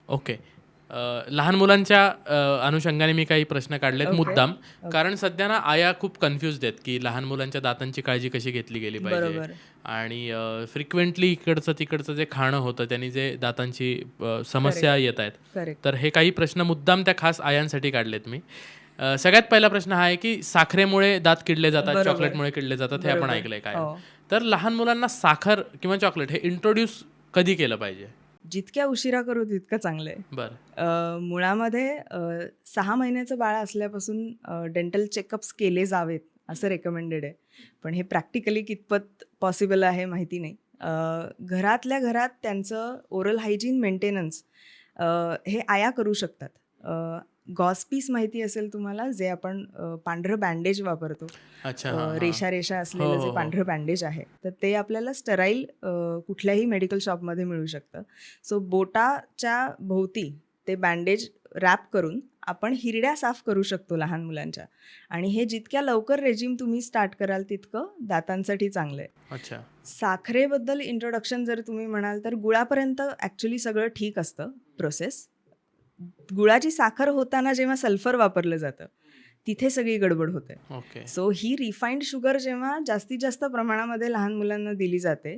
Okay. लहान मुलांच्या अनुषंगाने मी काही प्रश्न काढलेत ओके. मुद्दाम. ओके. कारण सध्या ना आया खूप कन्फ्युज्ड आहेत, की लहान मुलांच्या दातांची काळजी कशी घेतली गेली पाहिजे. बरोबर. आणि फ्रिक्वेंटली इकडचं-तिकडचं जे खाणं होतं, त्यांनी जे दातांची समस्या करेक्ट, येत आहेत. करेक्ट. तर हे काही प्रश्न मुद्दाम त्या खास आयांसाठी काढलेत मी. सगळ्यात पहिला प्रश्न हा आहे, की साखरेमुळे दात किडले जातात, बरोबर, चॉकलेटमुळे किडले जातात, हे आपण बरोबर. ऐकलंय हो. कायम. तर लहान मुलांना साखर किंवा चॉकलेट हे इंट्रोड्यूस कधी केलं पाहिजे? जितक्या उशिरा करू तितकं चांगलं आहे. बरं. मुळामध्ये 6 महिन्याचं बाळ असल्यापासून डेंटल चेकअप्स केले जावेत असं रेकमेंडेड आहे. पण हे प्रॅक्टिकली कितपत पॉसिबल आहे माहिती नाही. घरातल्या घरात त्यांचं ओरल हायजीन मेंटेनन्स हे आया करू शकतात. गॉसपीस माहिती असेल तुम्हाला, जे आपण पांढरं बँडेज वापरतो. अच्छा. हां, हां. रेषा-रेषा हो, असलेलं जे हो, हो. पांढरं बँडेज आहे, तर ते आपल्याला स्टराईल कुठल्याही मेडिकल शॉपमध्ये मिळू शकतं. सो बोटाच्या भोवती ते बँडेज रॅप करून आपण हिरड्या साफ करू शकतो लहान मुलांच्या. आणि हे जितक्या लवकर रेजिम तुम्ही स्टार्ट कराल तितकं दातांसाठी चांगलं आहे. अच्छा. साखरेबद्दल इंट्रोडक्शन जर तुम्ही म्हणाल तर गुळापर्यंत ॲक्च्युली सगळं ठीक असतं प्रोसेस. गुळाची साखर होताना जेव्हा सल्फर वापरलं जातं, तिथे सगळी गडबड होते. ओके. सो ही रिफाईंड शुगर जेव्हा जास्तीत जास्त प्रमाणामध्ये लहान मुलांना दिली जाते,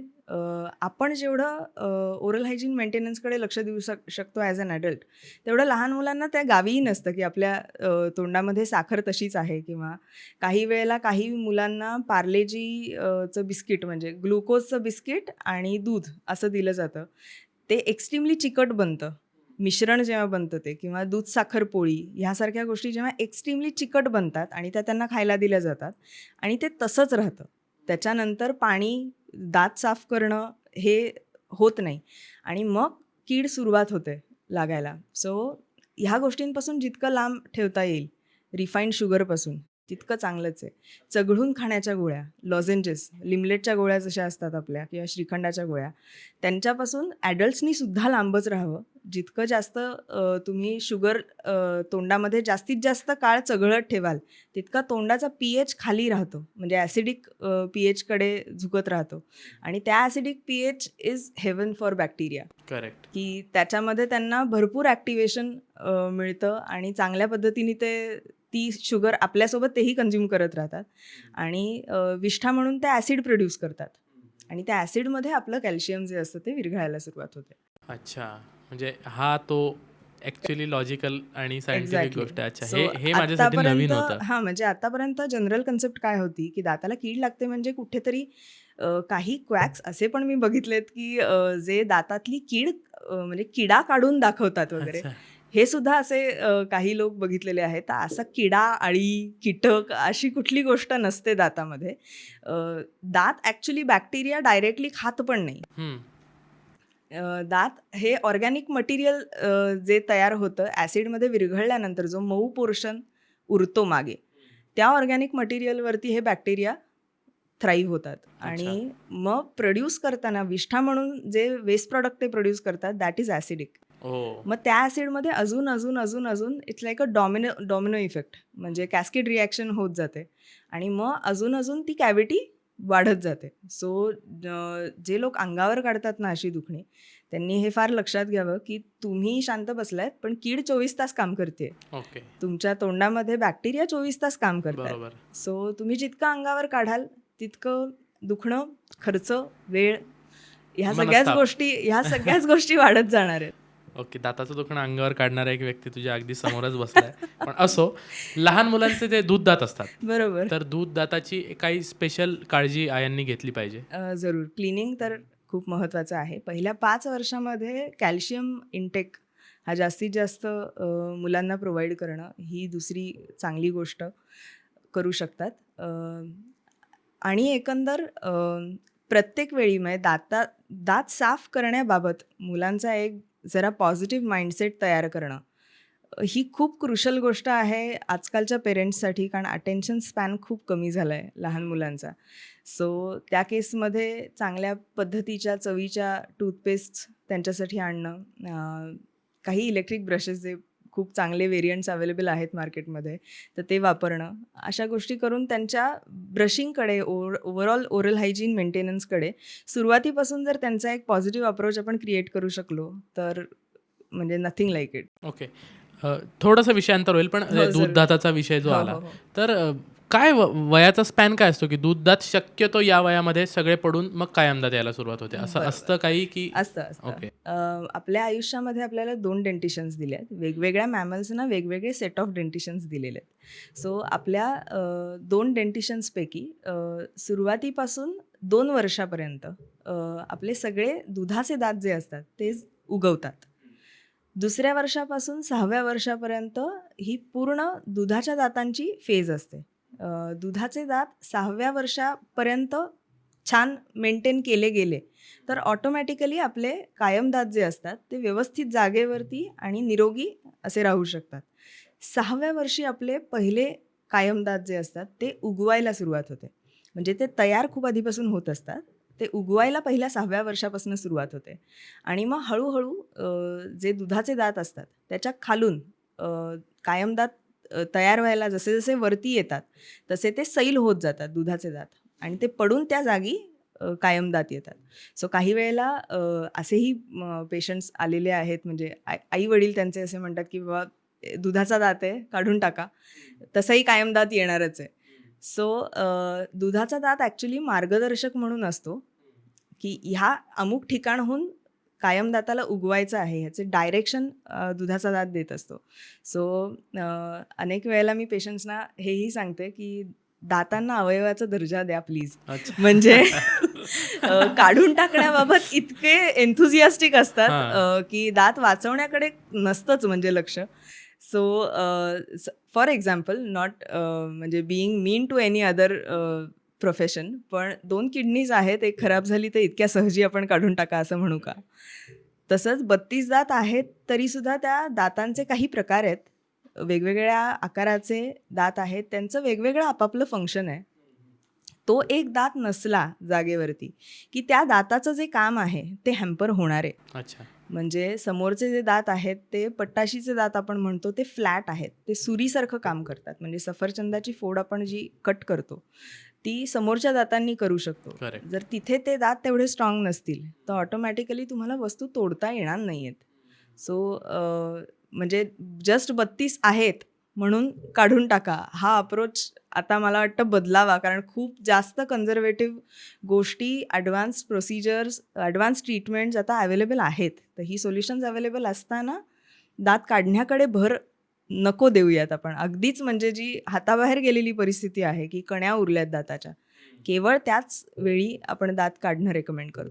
आपण जेवढं ओरल हायजीन मेंटेनन्सकडे लक्ष देऊ शकतो ॲज अन ॲडल्ट, तेवढं लहान मुलांना त्या गावीही नसतं, की आपल्या तोंडामध्ये साखर तशीच आहे. किंवा काही वेळेला काही मुलांना पार्लेजी चं बिस्किट म्हणजे ग्लुकोजचं बिस्किट आणि दूध असं दिलं जातं. ते एक्स्ट्रीमली चिकट बनतं. मिश्रण जेव्हा बनतं ते, किंवा दूध साखर पोळी ह्यासारख्या गोष्टी जेव्हा एक्स्ट्रीमली चिकट बनतात आणि त्या त्यांना खायला दिल्या जातात आणि ते तसंच राहतं. त्याच्यानंतर पाणी, दात साफ करणं हे होत नाही आणि मग कीड सुरुवात होते लागायला. सो ह्या गोष्टींपासून जितकं लांब ठेवता येईल, रिफाईंड शुगरपासून, तितकं चांगलंच आहे. चघळून खाण्याच्या गोळ्या, लॉजेंजेस, लिमलेटच्या गोळ्या जशा असतात आपल्या, किंवा श्रीखंडाच्या गोळ्या, त्यांच्यापासून ॲडल्ट्सनी सुद्धा लांबच राहावं. जितकं जास्त तुम्ही शुगर तोंडामध्ये जास्तीत जास्त काळ चघळत ठेवाल, तितका तोंडाचा pH खाली राहतो. म्हणजे ॲसिडिक pHकडे झुकत राहतो आणि त्या acidic pH is heaven for bacteria. Correct. की त्याच्यामध्ये त्यांना भरपूर ॲक्टिव्हेशन मिळतं आणि चांगल्या पद्धतीने ती शुगर आपल्यासोबत तेही कन्झ्युम करत राहतात आणि विष्ठा म्हणून ते ॲसिड प्रोड्यूस करतात आणि त्या ॲसिडमध्ये आपलं कॅल्शियम जे असतं ते विरघळायला सुरुवात होते. अच्छा. म्हणजे हा तो ॲक्चुअली लॉजिकल आणि सायंटिफिक एक्झॅक्टली. गोष्ट आहे. अच्छा. सो हे माझ्यासाठी आत्तापर्यंत नवीन होतं. हां, म्हणजे आत्तापर्यंत जनरल कन्सेप्ट काय होती, की दाताला कीड लागते म्हणजे कुठेतरी काही क्वॅक्स असे पण मी बघितलेत, की जे दातातली कीड म्हणजे किडा काढून दाखवतात वगैरे. अच्छा. हे सुद्धा असे काही लोक बघितलेले आहेत. तर असा किडा, अळी, कीटक अशी कुठली गोष्ट नसते दातामध्ये. अ, दात ॲक्चुअली बॅक्टेरिया डायरेक्टली खात पण नाही. हं. दात हे ऑर्गॅनिक मटेरियल जे तयार होतं ॲसिडमध्ये विरघळल्यानंतर, जो मऊ पोर्शन उरतो मागे, त्या ऑर्गॅनिक मटेरियलवरती हे बॅक्टेरिया थ्राईव्ह होतात. अच्छा. आणि मग प्रोड्यूस करताना विष्ठा म्हणून जे वेस्ट प्रॉडक्ट ते प्रोड्यूस करतात, दॅट इज ॲसिडिक. ओह! मग त्या ॲसिडमध्ये अजून अजून अजून अजून it's like a domino domino effect, म्हणजे कॅस्केड रिॲक्शन होत जाते आणि मग अजून अजून ती कॅव्हिटी वाढत जाते. सो जे लोक अंगावर काढतात ना अशी दुखणी, त्यांनी हे फार लक्षात घ्यावं, की तुम्ही शांत बसलायत पण कीड 24 तास काम करते. ओके. तुमच्या तोंडामध्ये बॅक्टेरिया 24 तास काम करतात. बरोबर. सो तुम्ही जितकं अंगावर काढाल तितकं दुखणं, खर्च, वेळ मनस्ताप. ह्या सगळ्याच गोष्टी वाढत जाणार आहेत. ओके. दाताचं दुखणं अंगावर काढणारा एक व्यक्ती तुझ्या अगदी समोरच बसलाय. पण असो, लहान मुलांचे जे दूध दात असतात, बरोबर. तर दूध दाताची काही स्पेशल काळजी आयांनी घेतली पाहिजे? जरूर. क्लिनिंग तर खूप महत्त्वाचं आहे. पहिल्या 5 वर्षामध्ये कॅल्शियम इंटेक हा जास्तीत जास्त मुलांना प्रोव्हाइड करणं ही दुसरी चांगली गोष्ट करू शकतात. आणि एकंदर प्रत्येक वेळी म्हणजे दात साफ करण्याबाबत मुलांचा एक जरा पॉझिटिव्ह माइंडसेट तयार करणं, ही खूप क्रुशल गोष्ट आहे आजकालच्या पेरेंट्ससाठी. कारण अटेन्शन स्पॅन खूप कमी झाला आहे लहान मुलांचा. सो त्या केसमध्ये चांगल्या पद्धतीच्या चवीच्या टूथपेस्ट त्यांच्यासाठी आणणं, काही इलेक्ट्रिक ब्रशेस जे खूप चांगले व्हेरियंट्स अवेलेबल आहेत मार्केटमध्ये, तर ते वापरणं, अशा गोष्टी करून त्यांच्या ब्रशिंगकडे, ओव्हरऑल ओरल हायजीन मेंटेनन्सकडे सुरुवातीपासून जर त्यांचा एक पॉझिटिव्ह अप्रोच आपण क्रिएट करू शकलो, तर म्हणजे नथिंग लाईक इट. ओके. थोडासा विषयांतर होईल, पण हो, दूध जरूर. दाताचा विषय जो हो, आला, हो, हो. तर काय वयाचा स्पॅन काय असतो, की दूध दात शक्यतो या वयामध्ये सगळे पडून मग कायमदात यायला सुरुवात होते, असं बरोबर. असतं काही की? असतं. ओके. आपल्या आयुष्यामध्ये आपल्याला 2 डेंटिशन्स दिले आहेत. वेगवेगळ्या मॅमल्सना वेगवेगळे सेट ऑफ डेंटिशन्स दिलेले आहेत. सो आपल्या 2 डेंटिशन्सपैकी सुरुवातीपासून 2 वर्षापर्यंत आपले सगळे दुधाचे दात जे असतात ते उगवतात. दुसऱ्या वर्षापासून 6व्या वर्षापर्यंत ही पूर्ण दुधाच्या दातांची फेज असते. दुधाचे दात 6व्या वर्षापर्यंत छान मेंटेन केले गेले तर ऑटोमॅटिकली आपले कायम दात जे असतात ते व्यवस्थित जागेवरती आणि निरोगी असे राहू शकतात. 6व्या वर्षी आपले पहिले कायम दात जे असतात ते उगवायला सुरुवात होते. म्हणजे ते तयार खूप आधीपासून होत असतात. ते उगवायला पहिल्या 6व्या वर्षापासून सुरुवात होते आणि मग हळूहळू जे दुधाचे दात असतात त्याच्या खालून कायम दात तयार व्हायला जसे जसे वरती येतात तसे ते सैल होत जातात दुधाचे दात आणि ते पडून त्या जागी कायम दात येतात. सो काही वेळेला असेही पेशंट्स आलेले आहेत, म्हणजे आई वडील त्यांचे असे म्हणतात की बाबा दुधाचा दात आहे काढून टाका, तसंही कायम दात येणारच आहे. सो दुधाचा दात ॲक्च्युली मार्गदर्शक म्हणून असतो की ह्या अमुक ठिकाणहून कायम दाताला उगवायचं आहे ह्याचे डायरेक्शन दुधाचा दात देत असतो. सो अनेक वेळेला मी पेशंट्सना हेही सांगते की दातांना अवयवाचा दर्जा द्या प्लीज. अच्छा. म्हणजे काढून टाकण्याबाबत इतके एन्थुझियास्टिक असतात हां. की दात वाचवण्याकडे नसतंच म्हणजे लक्ष. सो फॉर एक्झाम्पल नॉट म्हणजे being mean to any other profession, पण 2 किडनीज आहेत, एक खराब झाली तर इतक्या सहजी आपण काढून टाका असं म्हणू का? तसंच 32 दात आहेत तरीसुद्धा त्या दातांचे काही प्रकार आहेत. वेगवेगळ्या आकाराचे दात आहेत, त्यांचं वेगवेगळं आपापलं फंक्शन आहे. तो एक दात नसला जागेवरती की त्या दाताचं जे काम आहे ते हॅम्पर होणार आहे. अच्छा. म्हणजे समोरचे जे दात आहेत ते पट्टाशीचे दात आपण म्हणतो ते फ्लॅट आहेत, ते सुरीसारखं काम करतात. म्हणजे सफरचंदाची फोड आपण जी कट करतो ती समोरच्या दातांनी करू शकतो. करेक्ट. जर तिथे ते दात तेवढे स्ट्रॉंग नसतील तर ऑटोमॅटिकली तुम्हाला वस्तू तोडता येणार नाही आहेत. सो म्हणजे जस्ट 32 आहेत म्हणून काढून टाका हा अप्रोच आता मला वाटतं बदलावा, कारण खूप जास्त कन्झर्वेटिव्ह गोष्टी, ॲडव्हान्स प्रोसिजर्स, ॲडव्हान्स ट्रीटमेंट्स आता अवेलेबल आहेत. तर ही सोल्युशन्स अवेलेबल असताना दात काढण्याकडे भर नको देऊयात आपण. अगदीच म्हणजे जी हाताबाहेर गेलेली परिस्थिती आहे की कण्या उरल्यात दाताच्या, केवळ त्याच वेळी आपण दात काढणं रेकमेंड करतो.